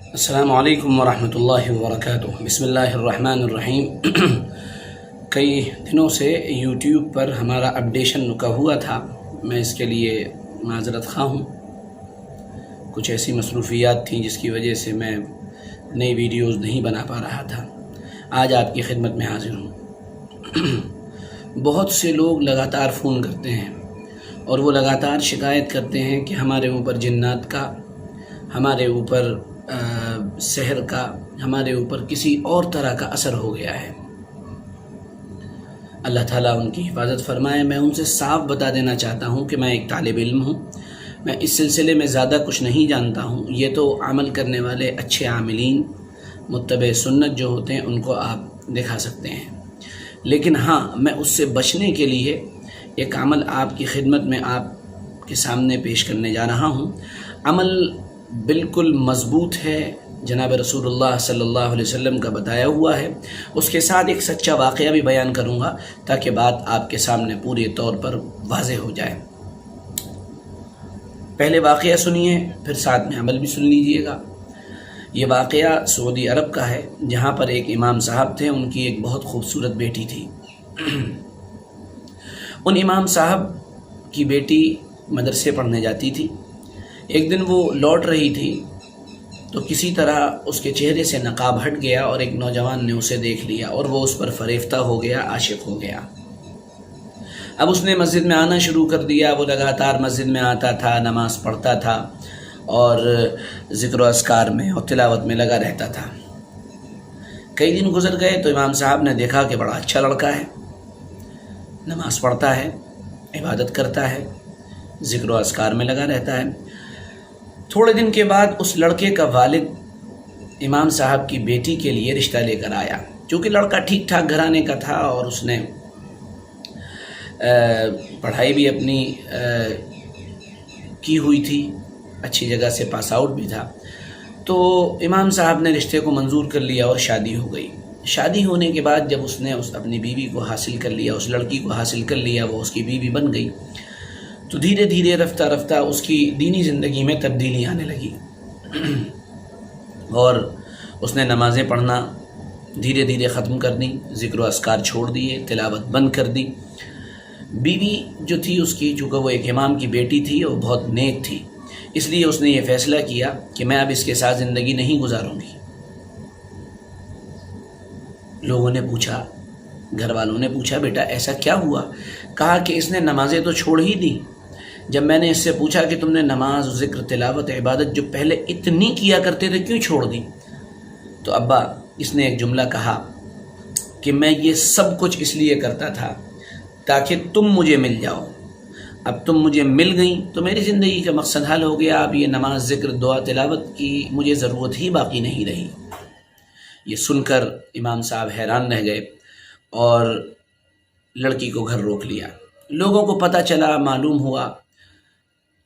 السلام علیکم ورحمۃ اللہ وبرکاتہ۔ بسم اللہ الرحمن الرحیم۔ کئی دنوں سے یوٹیوب پر ہمارا اپڈیشن رکا ہوا تھا، میں اس کے لیے معذرت خواہ ہوں۔ کچھ ایسی مصروفیات تھیں جس کی وجہ سے میں نئی ویڈیوز نہیں بنا پا رہا تھا۔ آج آپ کی خدمت میں حاضر ہوں۔ بہت سے لوگ لگاتار فون کرتے ہیں اور وہ لگاتار شکایت کرتے ہیں کہ ہمارے اوپر جنات کا، ہمارے اوپر سحر کا، ہمارے اوپر کسی اور طرح کا اثر ہو گیا ہے۔ اللہ تعالیٰ ان کی حفاظت فرمائے۔ میں ان سے صاف بتا دینا چاہتا ہوں کہ میں ایک طالب علم ہوں، میں اس سلسلے میں زیادہ کچھ نہیں جانتا ہوں۔ یہ تو عمل کرنے والے اچھے عاملین، متبع سنت جو ہوتے ہیں، ان کو آپ دکھا سکتے ہیں، لیکن ہاں میں اس سے بچنے کے لیے ایک عمل آپ کی خدمت میں آپ کے سامنے پیش کرنے جا رہا ہوں۔ عمل بالکل مضبوط ہے، جناب رسول اللہ صلی اللہ علیہ وسلم کا بتایا ہوا ہے۔ اس کے ساتھ ایک سچا واقعہ بھی بیان کروں گا تاکہ بات آپ کے سامنے پورے طور پر واضح ہو جائے۔ پہلے واقعہ سنیے، پھر ساتھ میں عمل بھی سن لیجئے گا۔ یہ واقعہ سعودی عرب کا ہے، جہاں پر ایک امام صاحب تھے، ان کی ایک بہت خوبصورت بیٹی تھی۔ ان امام صاحب کی بیٹی مدرسے پڑھنے جاتی تھی۔ ایک دن وہ لوٹ رہی تھی تو کسی طرح اس کے چہرے سے نقاب ہٹ گیا اور ایک نوجوان نے اسے دیکھ لیا اور وہ اس پر فریفتہ ہو گیا، عاشق ہو گیا۔ اب اس نے مسجد میں آنا شروع کر دیا۔ وہ لگاتار مسجد میں آتا تھا، نماز پڑھتا تھا اور ذکر و اذکار میں اور تلاوت میں لگا رہتا تھا۔ کئی دن گزر گئے تو امام صاحب نے دیکھا کہ بڑا اچھا لڑکا ہے، نماز پڑھتا ہے، عبادت کرتا ہے، ذکر و اذکار میں لگا رہتا ہے۔ تھوڑے دن کے بعد اس لڑکے کا والد امام صاحب کی بیٹی کے لیے رشتہ لے کر آیا۔ چونکہ لڑکا ٹھیک ٹھاک گھرانے کا تھا اور اس نے پڑھائی بھی اپنی کی ہوئی تھی، اچھی جگہ سے پاس آؤٹ بھی تھا، تو امام صاحب نے رشتے کو منظور کر لیا اور شادی ہو گئی۔ شادی ہونے کے بعد جب اس نے اپنی بیوی کو حاصل کر لیا، اس لڑکی کو حاصل کر لیا، وہ اس کی بیوی بن گئی، تو دھیرے دھیرے رفتہ رفتہ اس کی دینی زندگی میں تبدیلی آنے لگی اور اس نے نمازیں پڑھنا دھیرے دھیرے ختم کر دیں، ذکر و اذکار چھوڑ دیے، تلاوت بند کر دی۔ بیوی جو تھی اس کی، چونکہ وہ ایک امام کی بیٹی تھی اور بہت نیک تھی، اس لیے اس نے یہ فیصلہ کیا کہ میں اب اس کے ساتھ زندگی نہیں گزاروں گی۔ لوگوں نے پوچھا، گھر والوں نے پوچھا، بیٹا ایسا کیا ہوا؟ کہا کہ اس نے نمازیں تو چھوڑ ہی دی۔ جب میں نے اس سے پوچھا کہ تم نے نماز، ذکر، تلاوت، عبادت جو پہلے اتنی کیا کرتے تھے کیوں چھوڑ دی؟ تو ابا اس نے ایک جملہ کہا کہ میں یہ سب کچھ اس لیے کرتا تھا تاکہ تم مجھے مل جاؤ۔ اب تم مجھے مل گئیں تو میری زندگی کا مقصد حل ہو گیا۔ اب یہ نماز، ذکر، دعا، تلاوت کی مجھے ضرورت ہی باقی نہیں رہی۔ یہ سن کر امام صاحب حیران رہ گئے اور لڑکی کو گھر روک لیا۔ لوگوں کو پتہ چلا، معلوم ہوا،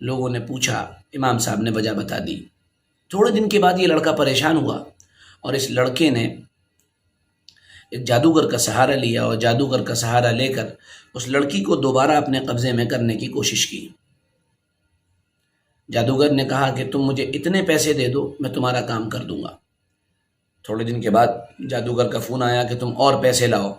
لوگوں نے پوچھا، امام صاحب نے وجہ بتا دی۔ تھوڑے دن کے بعد یہ لڑکا پریشان ہوا اور اس لڑکے نے ایک جادوگر کا سہارا لیا اور جادوگر کا سہارا لے کر اس لڑکی کو دوبارہ اپنے قبضے میں کرنے کی کوشش کی۔ جادوگر نے کہا کہ تم مجھے اتنے پیسے دے دو، میں تمہارا کام کر دوں گا۔ تھوڑے دن کے بعد جادوگر کا فون آیا کہ تم اور پیسے لاؤ۔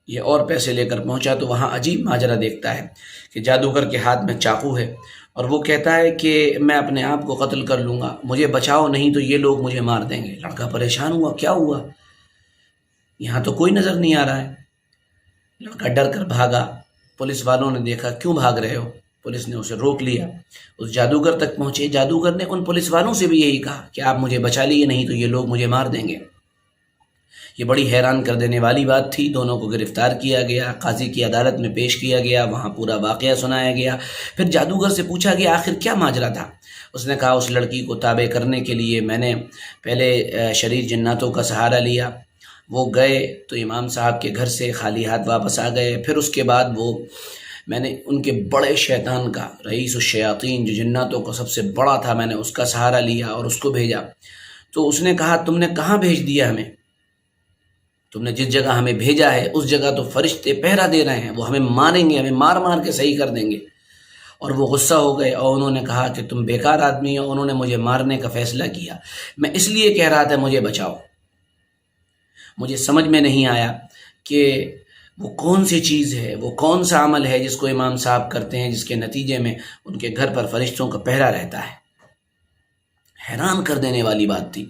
یہ اور پیسے لے کر پہنچا تو وہاں عجیب ماجرا دیکھتا ہے کہ جادوگر کے ہاتھ میں چاقو ہے اور وہ کہتا ہے کہ میں اپنے آپ کو قتل کر لوں گا، مجھے بچاؤ نہیں تو یہ لوگ مجھے مار دیں گے۔ لڑکا پریشان ہوا، کیا ہوا؟ یہاں تو کوئی نظر نہیں آ رہا ہے۔ لڑکا ڈر کر بھاگا۔ پولیس والوں نے دیکھا، کیوں بھاگ رہے ہو؟ پولیس نے اسے روک لیا۔ اس جادوگر تک پہنچے۔ جادوگر نے ان پولیس والوں سے بھی یہی کہا کہ آپ مجھے بچا لیے، نہیں تو یہ لوگ مجھے مار دیں گے۔ یہ بڑی حیران کر دینے والی بات تھی۔ دونوں کو گرفتار کیا گیا، قاضی کی عدالت میں پیش کیا گیا، وہاں پورا واقعہ سنایا گیا۔ پھر جادوگر سے پوچھا گیا آخر کیا ماجرا تھا؟ اس نے کہا اس لڑکی کو تابع کرنے کے لیے میں نے پہلے شریر جناتوں کا سہارا لیا، وہ گئے تو امام صاحب کے گھر سے خالی ہاتھ واپس آ گئے۔ پھر اس کے بعد میں نے ان کے بڑے شیطان کا، رئیس الشیاطین جو جناتوں کا سب سے بڑا تھا، میں نے اس کا سہارا لیا اور اس کو بھیجا۔ تو اس نے کہا تم نے کہاں بھیج دیا ہمیں؟ تم نے جس جگہ ہمیں بھیجا ہے اس جگہ تو فرشتے پہرا دے رہے ہیں، وہ ہمیں ماریں گے، ہمیں مار مار کے صحیح کر دیں گے۔ اور وہ غصہ ہو گئے اور انہوں نے کہا کہ تم بیکار آدمی ہو، انہوں نے مجھے مارنے کا فیصلہ کیا، میں اس لیے کہہ رہا تھا مجھے بچاؤ۔ مجھے سمجھ میں نہیں آیا کہ وہ کون سی چیز ہے، وہ کون سا عمل ہے جس کو امام صاحب کرتے ہیں جس کے نتیجے میں ان کے گھر پر فرشتوں کا پہرا رہتا ہے۔ حیران کر دینے والی بات تھی۔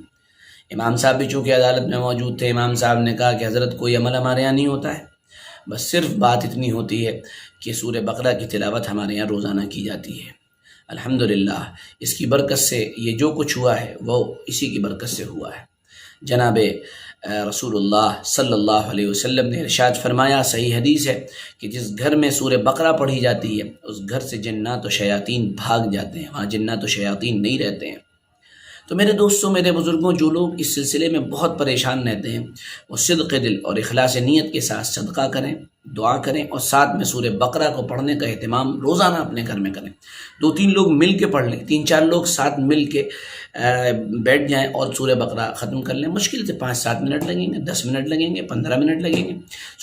امام صاحب بھی چونکہ عدالت میں موجود تھے، امام صاحب نے کہا کہ حضرت کوئی عمل ہمارے یہاں نہیں ہوتا ہے، بس صرف بات اتنی ہوتی ہے کہ سورہ بقرہ کی تلاوت ہمارے یہاں روزانہ کی جاتی ہے۔ الحمدللہ اس کی برکت سے یہ جو کچھ ہوا ہے وہ اسی کی برکت سے ہوا ہے۔ جناب رسول اللہ صلی اللہ علیہ وسلم نے ارشاد فرمایا، صحیح حدیث ہے، کہ جس گھر میں سورہ بقرہ پڑھی جاتی ہے اس گھر سے جنات و شیاطین بھاگ جاتے ہیں، وہاں جنات و شیاطین نہیں رہتے ہیں۔ تو میرے دوستوں، میرے بزرگوں، جو لوگ اس سلسلے میں بہت پریشان رہتے ہیں وہ صدق دل اور اخلاص نیت کے ساتھ صدقہ کریں، دعا کریں، اور ساتھ میں سورہ بقرہ کو پڑھنے کا اہتمام روزانہ اپنے گھر میں کریں۔ 2-3 لوگ مل کے پڑھ لیں، 3-4 لوگ ساتھ مل کے بیٹھ جائیں اور سورہ بقرہ ختم کر لیں۔ مشکل سے 5-7 منٹ لگیں گے، 10 منٹ لگیں گے، 15 منٹ لگیں گے،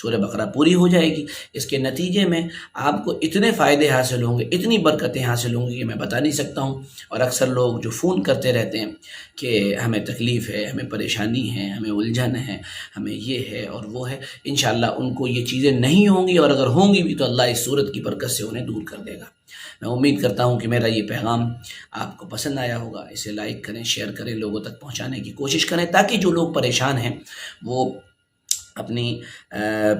سورہ بقرہ پوری ہو جائے گی۔ اس کے نتیجے میں آپ کو اتنے فائدے حاصل ہوں گے، اتنی برکتیں حاصل ہوں گی کہ میں بتا نہیں سکتا ہوں۔ اور اکثر لوگ جو فون کرتے رہتے ہیں کہ ہمیں تکلیف ہے، ہمیں پریشانی ہے، ہمیں الجھن ہے، ہمیں یہ ہے اور وہ ہے، انشاءاللہ ان کو یہ چیزیں نہیں ہوں گی، اور اگر ہوں گی بھی تو اللہ اس صورت کی برکت سے انہیں دور کر دے گا۔ میں امید کرتا ہوں کہ میرا یہ پیغام آپ کو پسند آیا ہوگا۔ اسے لائک کریں، شیئر کریں، لوگوں تک پہنچانے کی کوشش کریں تاکہ جو لوگ پریشان ہیں وہ اپنی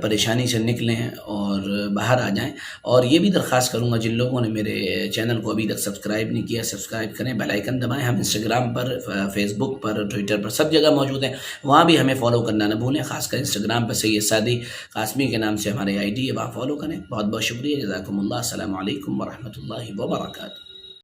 پریشانی سے نکلیں اور باہر آ جائیں۔ اور یہ بھی درخواست کروں گا جن لوگوں نے میرے چینل کو ابھی تک سبسکرائب نہیں کیا، سبسکرائب کریں، بیل آئیکن دبائیں۔ ہم انسٹاگرام پر، فیس بک پر، ٹویٹر پر سب جگہ موجود ہیں، وہاں بھی ہمیں فالو کرنا نہ بھولیں۔ خاص کر انسٹاگرام پر سید سعدی قاسمی کے نام سے ہمارے ID ہے، وہاں فالو کریں۔ بہت بہت شکریہ، جزاکم اللہ۔ السلام علیکم ورحمۃ اللہ وبرکاتہ۔